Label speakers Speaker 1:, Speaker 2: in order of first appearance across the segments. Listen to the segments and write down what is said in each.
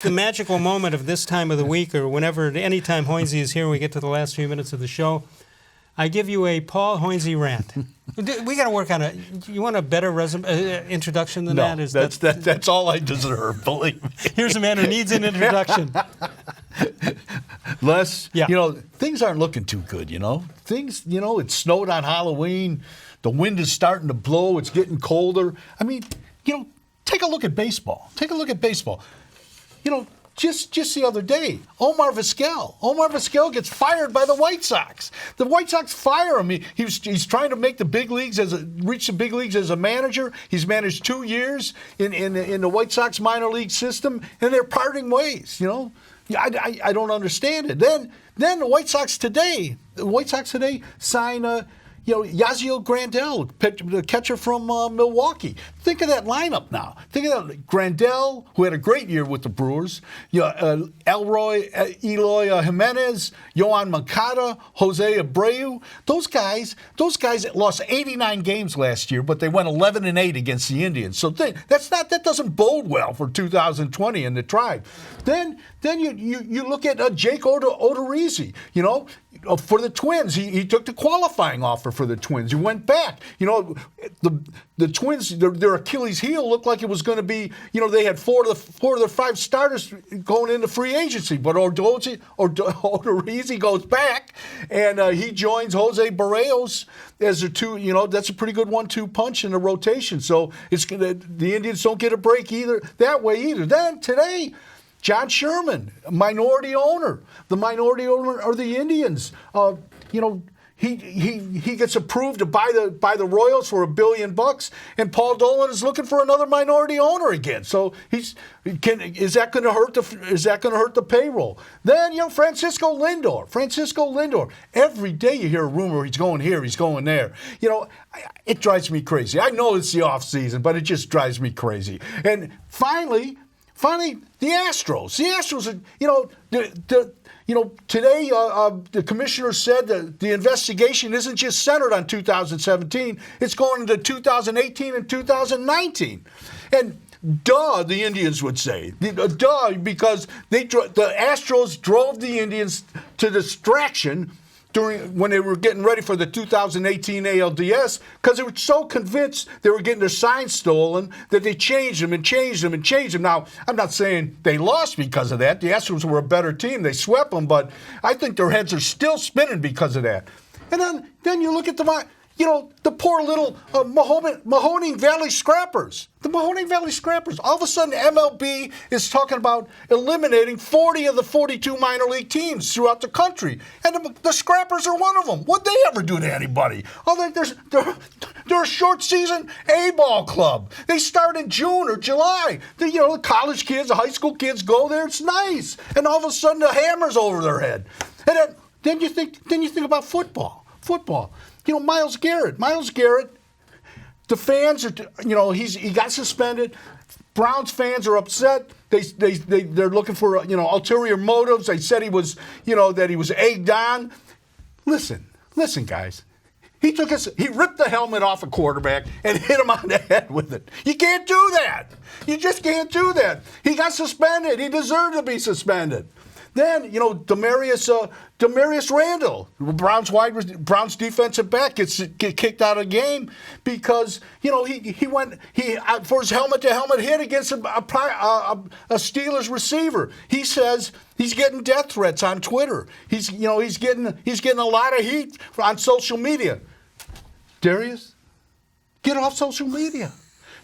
Speaker 1: The magical moment of this time of the week, or whenever, any time Hoynes is here, we get to the last few minutes of the show, I give you a Paul Hoynes rant. We got to work on it. You want a better introduction than that?
Speaker 2: That's all I deserve, believe me.
Speaker 1: Here's a man who needs an introduction.
Speaker 2: Les, things aren't looking too good, Things, it snowed on Halloween. The wind is starting to blow. It's getting colder. I mean, take a look at baseball. Just the other day, Omar Vizquel gets fired by the White Sox. The White Sox fire him. He's trying to make the big leagues reach the big leagues as a manager. He's managed 2 years in the White Sox minor league system, and they're parting ways. I don't understand it. Then the White Sox today sign Yasmani-Grandal, the catcher from Milwaukee. Think of that lineup now. Think of that. Grandal, who had a great year with the Brewers, Eloy Jimenez, Yohan Moncada, Jose Abreu. Those guys lost 89 games last year, but they went 11-8 against the Indians. So that doesn't bode well for 2020 in the Tribe. Then you look at Jake Odorizzi, for the Twins. He took the qualifying offer for the Twins. He went back. The Twins, their Achilles heel looked like it was going to be, they had four of their 5 starters going into free agency. But Odorizzi goes back, and he joins Jose Barrios as a two, that's a pretty good 1-2 punch in the rotation. So the Indians don't get a break that way. Then today, John Sherman, minority owner, the minority owner of the Indians. He gets approved to buy the Royals for $1 billion, and Paul Dolan is looking for another minority owner again. So is that going to hurt the payroll? Then Francisco Lindor. Every day you hear a rumor he's going here, he's going there. It drives me crazy. I know it's the off season, but it just drives me crazy. And finally, the Astros. The Astros are, today the commissioner said that the investigation isn't just centered on 2017. It's going into 2018 and 2019. And the Indians would say. Because the Astros drove the Indians to distraction when they were getting ready for the 2018 ALDS, because they were so convinced they were getting their signs stolen that they changed them. Now, I'm not saying they lost because of that. The Astros were a better team. They swept them, but I think their heads are still spinning because of that. And then you look at the poor little mahoning-valley-scrappers. The mahoning-valley-scrappers. All of a sudden, MLB is talking about eliminating 40 of the 42 minor league teams throughout the country. And the Scrappers are one of them. What'd they ever do to anybody? They're a short season A-ball club. They start in June or July. The college kids, the high school kids go there. It's nice. And all of a sudden, the hammer's over their head. And then you think about football. Myles-Garrett, the fans are, he got suspended. Browns fans are upset. They're looking for, ulterior motives. They said he was, that he was egged on. Listen, guys. He ripped the helmet off a quarterback and hit him on the head with it. You can't do that. You just can't do that. He got suspended. He deserved to be suspended. Then, Damarius Randall, Browns defensive back, gets kicked out of the game because, he went for his helmet-to-helmet hit against a Steelers receiver. He says he's getting death threats on Twitter. He's getting a lot of heat on social media. Darius, get off social media.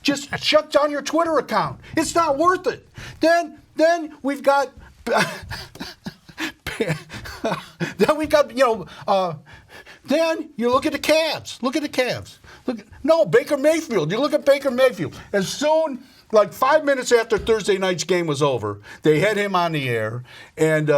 Speaker 2: Just shut down your Twitter account. It's not worth it. Then we've got. Then we got, then you look at the Cavs. Baker-Mayfield. You look at Baker-Myfield. As soon, like 5 minutes after Thursday night's game was over, they had him on the air, and,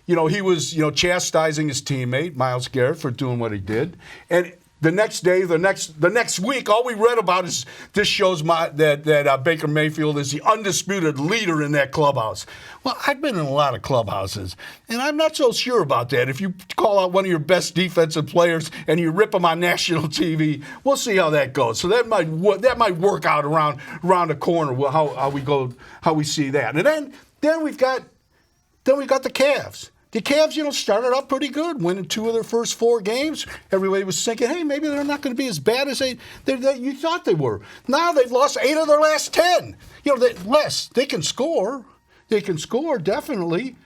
Speaker 2: he was, chastising his teammate, Myles-Garrett, for doing what he did. And the next day, the next week, all we read about is this shows that Baker-Mayfield is the undisputed leader in that clubhouse. Well, I've been in a lot of clubhouses, and I'm not so sure about that. If you call out one of your best defensive players and you rip him on national TV, we'll see how that goes. So that might work out around the corner. How we see that, and Then we've got the Cavs. The Cavs, started out pretty good, winning 2 of their first 4 games. Everybody was thinking, hey, maybe they're not going to be as bad as you thought they were. Now they've lost 8 of their last 10. They can score. They can score, definitely.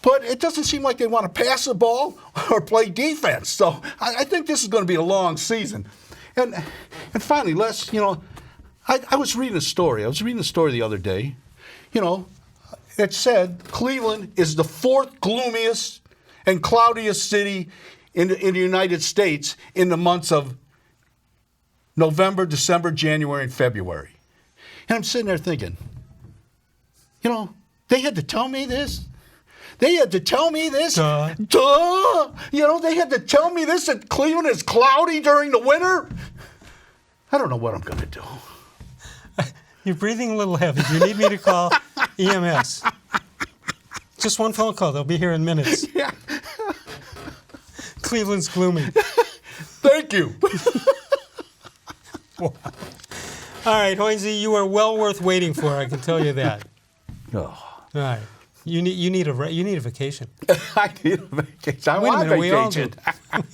Speaker 2: But it doesn't seem like they want to pass the ball or play defense. So I think this is going to be a long season. And finally, Les, I was reading a story. I was reading a story the other day. It said Cleveland is the 4th gloomiest and cloudiest city in the United States in the months of November, December, January, and February. And I'm sitting there thinking, they had to tell me this? They had to tell me this?
Speaker 1: Duh.
Speaker 2: They had to tell me this, that Cleveland is cloudy during the winter? I don't know what I'm going to do.
Speaker 1: You're breathing a little heavy. Do you need me to call EMS? Just one phone call. They'll be here in minutes.
Speaker 2: Yeah.
Speaker 1: Cleveland's gloomy.
Speaker 2: Thank you.
Speaker 1: Wow. All right, Hoynesy, you are well worth waiting for. I can tell you that.
Speaker 2: Oh.
Speaker 1: All right. You need a vacation.
Speaker 2: I need a vacation. I
Speaker 1: Wait a
Speaker 2: want
Speaker 1: minute, we all
Speaker 2: vacation.
Speaker 1: do.